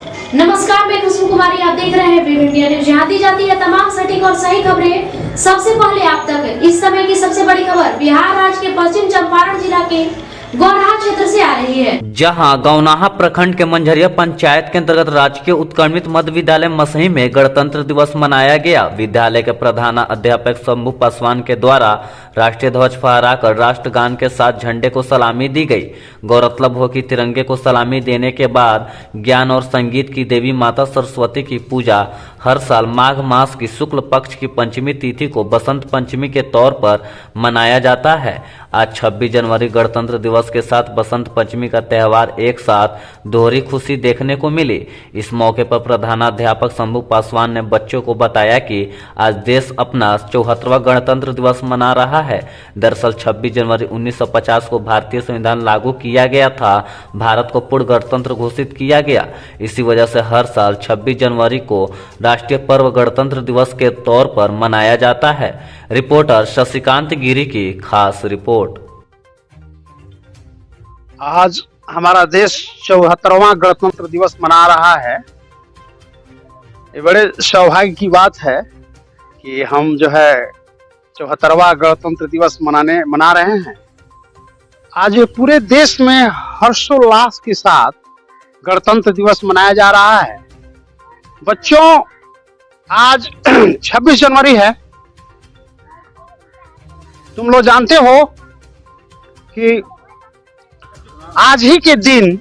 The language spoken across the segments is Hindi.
नमस्कार, मैं कुसुम कुमारी। आप देख रहे हैं वेब इंडिया न्यूज। यहाँ दी जाती है तमाम सटीक और सही खबरें सबसे पहले आप तक। इस समय की सबसे बड़ी खबर बिहार राज्य के पश्चिम चंपारण जिला के गौनाहा क्षेत्र से आ रही है, जहां गौनाहा प्रखंड के मंझरिया पंचायत के अंतर्गत राजकीय उत्क्रमित मध्य विद्यालय मसही में गणतंत्र दिवस मनाया गया। विद्यालय के प्रधान अध्यापक शंभू पासवान के द्वारा राष्ट्रीय ध्वज फहराकर राष्ट्रगान के साथ झंडे को सलामी दी गई। गौरतलब हो कि तिरंगे को सलामी देने के बाद ज्ञान और संगीत की देवी माता सरस्वती की पूजा हर साल माघ मास की शुक्ल पक्ष की पंचमी तिथि को बसंत पंचमी के तौर पर मनाया जाता है। आज 26 जनवरी गणतंत्र दिवस के साथ बसंत पंचमी का त्यौहार एक साथ दोहरी खुशी देखने को मिली। इस मौके पर प्रधानाध्यापक शंभू पासवान ने बच्चों को बताया कि आज देश अपना 74वां गणतंत्र दिवस मना रहा है। दरअसल 26 जनवरी 1950 को भारतीय संविधान लागू किया गया था। भारत को पूर्ण गणतंत्र घोषित किया गया। इसी वजह से हर साल 26 जनवरी को राष्ट्रीय पर्व गणतंत्र दिवस के तौर पर मनाया जाता है। रिपोर्टर शशिकांत गिरी की खास रिपोर्ट। आज हमारा देश 74वां गणतंत्र दिवस मना रहा है। ये बड़े सौभाग्य की बात है कि हम जो है 74वां गणतंत्र दिवस मना रहे हैं। आज ये पूरे देश में हर्षोल्लास के साथ गणतंत्र दिवस मनाया जा रहा है। बच्चों, आज 26 जनवरी है। तुम लोग जानते हो कि आज ही के दिन,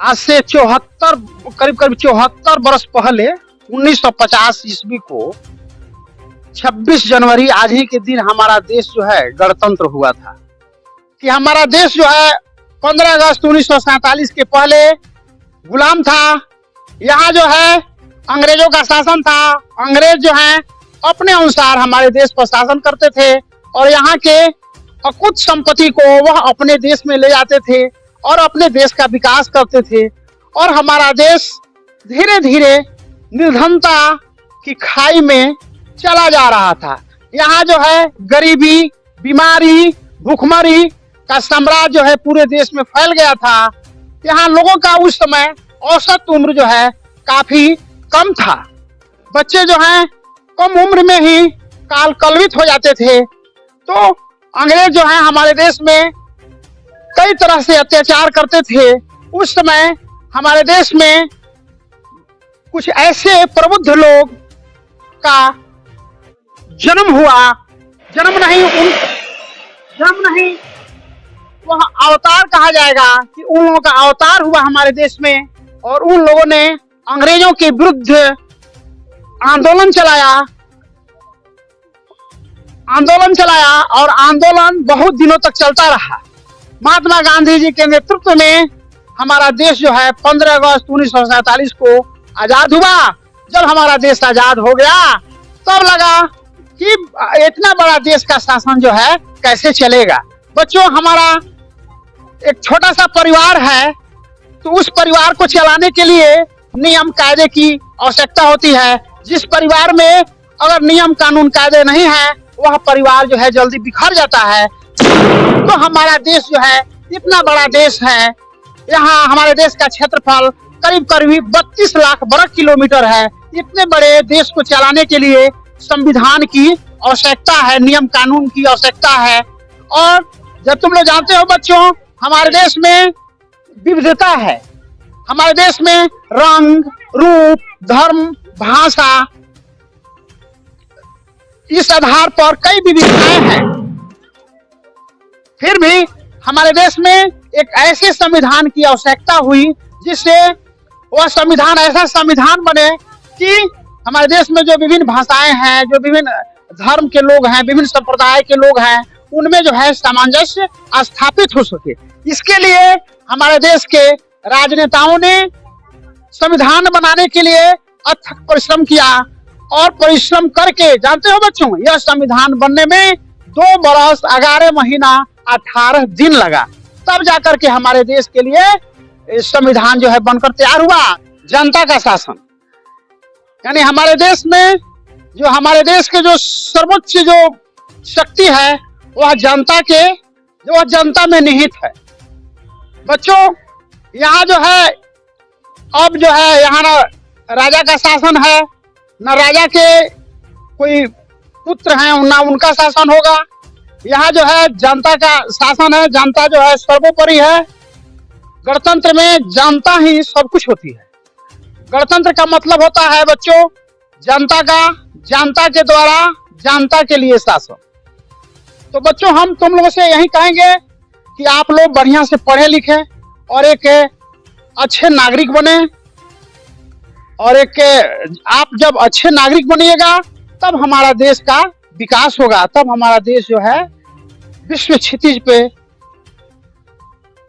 आज से करीब 74 वर्ष पहले 1950 ईस्वी को 26 जनवरी आज ही के दिन हमारा देश जो है गणतंत्र हुआ था। कि हमारा देश जो है 15 अगस्त 1947 के पहले गुलाम था। यहाँ जो है अंग्रेजों का शासन था। अंग्रेज जो है अपने अनुसार हमारे देश पर शासन करते थे और यहाँ के कुछ संपत्ति को वह अपने देश में ले जाते थे और अपने देश का विकास करते थे। और हमारा देश धीरे धीरे निर्धनता की खाई में चला जा रहा था। यहाँ जो है गरीबी, बीमारी, भूखमरी का साम्राज्य जो है पूरे देश में फैल गया था। यहाँ लोगों का उस समय औसत उम्र जो है काफी कम था। बच्चे जो हैं कम उम्र में ही काल कलवित हो जाते थे। तो अंग्रेज जो है हमारे देश में कई तरह से अत्याचार करते थे। उस समय हमारे देश में कुछ ऐसे प्रबुद्ध लोग का जन्म हुआ। जन्म नहीं, वह अवतार कहा जाएगा कि उन लोगों का अवतार हुआ हमारे देश में। और उन लोगों ने अंग्रेजों के विरुद्ध आंदोलन चलाया और आंदोलन बहुत दिनों तक चलता रहा। महात्मा गांधी जी के नेतृत्व में हमारा देश जो है 15 अगस्त 1947 को आजाद हुआ। जब हमारा देश आजाद हो गया तब लगा कि इतना बड़ा देश का शासन जो है कैसे चलेगा। बच्चों, हमारा एक छोटा सा परिवार है, तो उस परिवार को चलाने के लिए नियम कायदे की आवश्यकता होती है। जिस परिवार में अगर नियम कानून कायदे नहीं है, वह परिवार जो है जल्दी बिखर जाता है। तो हमारा देश जो है इतना बड़ा देश है। यहाँ हमारे देश का क्षेत्रफल करीब 32 लाख वर्ग किलोमीटर है। इतने बड़े देश को चलाने के लिए संविधान की आवश्यकता है, नियम कानून की आवश्यकता है। और जब तुम लोग जानते हो बच्चों, हमारे देश में विविधता है। हमारे देश में रंग, रूप, धर्म, भाषा, इस आधार पर कई विविधताएं हैं। फिर भी हमारे देश में एक ऐसे संविधान की आवश्यकता हुई जिससे वह संविधान ऐसा संविधान बने कि हमारे देश में जो विभिन्न भाषाएं हैं, जो विभिन्न धर्म के लोग हैं, विभिन्न संप्रदाय के लोग हैं, उनमें जो है सामंजस्य स्थापित हो सके। इसके लिए हमारे देश के राजनेताओं ने संविधान बनाने के लिए अथक परिश्रम किया और परिश्रम करके, जानते हो बच्चों, यह संविधान बनने में 2 बरस 11 महीना 18 दिन लगा। तब जाकर के हमारे देश के लिए संविधान जो है बनकर तैयार हुआ। जनता का शासन, यानी हमारे देश में हमारे देश के जो सर्वोच्च जो शक्ति है वह जनता में निहित है। बच्चों, यहाँ जो है अब जो है यहाँ ना राजा का शासन है, न राजा के कोई पुत्र हैं, ना उनका शासन होगा। यहाँ जो है जनता का शासन है, जनता जो है सर्वोपरि है। गणतंत्र में जनता ही सब कुछ होती है। गणतंत्र का मतलब होता है बच्चों जनता का, जनता के द्वारा जनता के लिए शासन। तो बच्चों हम तुम लोगों से यही कहेंगे कि आप लोग बढ़िया से पढ़े लिखे और एक अच्छे नागरिक बने। और एक आप जब अच्छे नागरिक बनिएगा तब हमारा देश का विकास होगा, तब हमारा देश जो है विश्व क्षितिज पे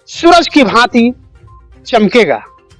सूरज की भांति चमकेगा।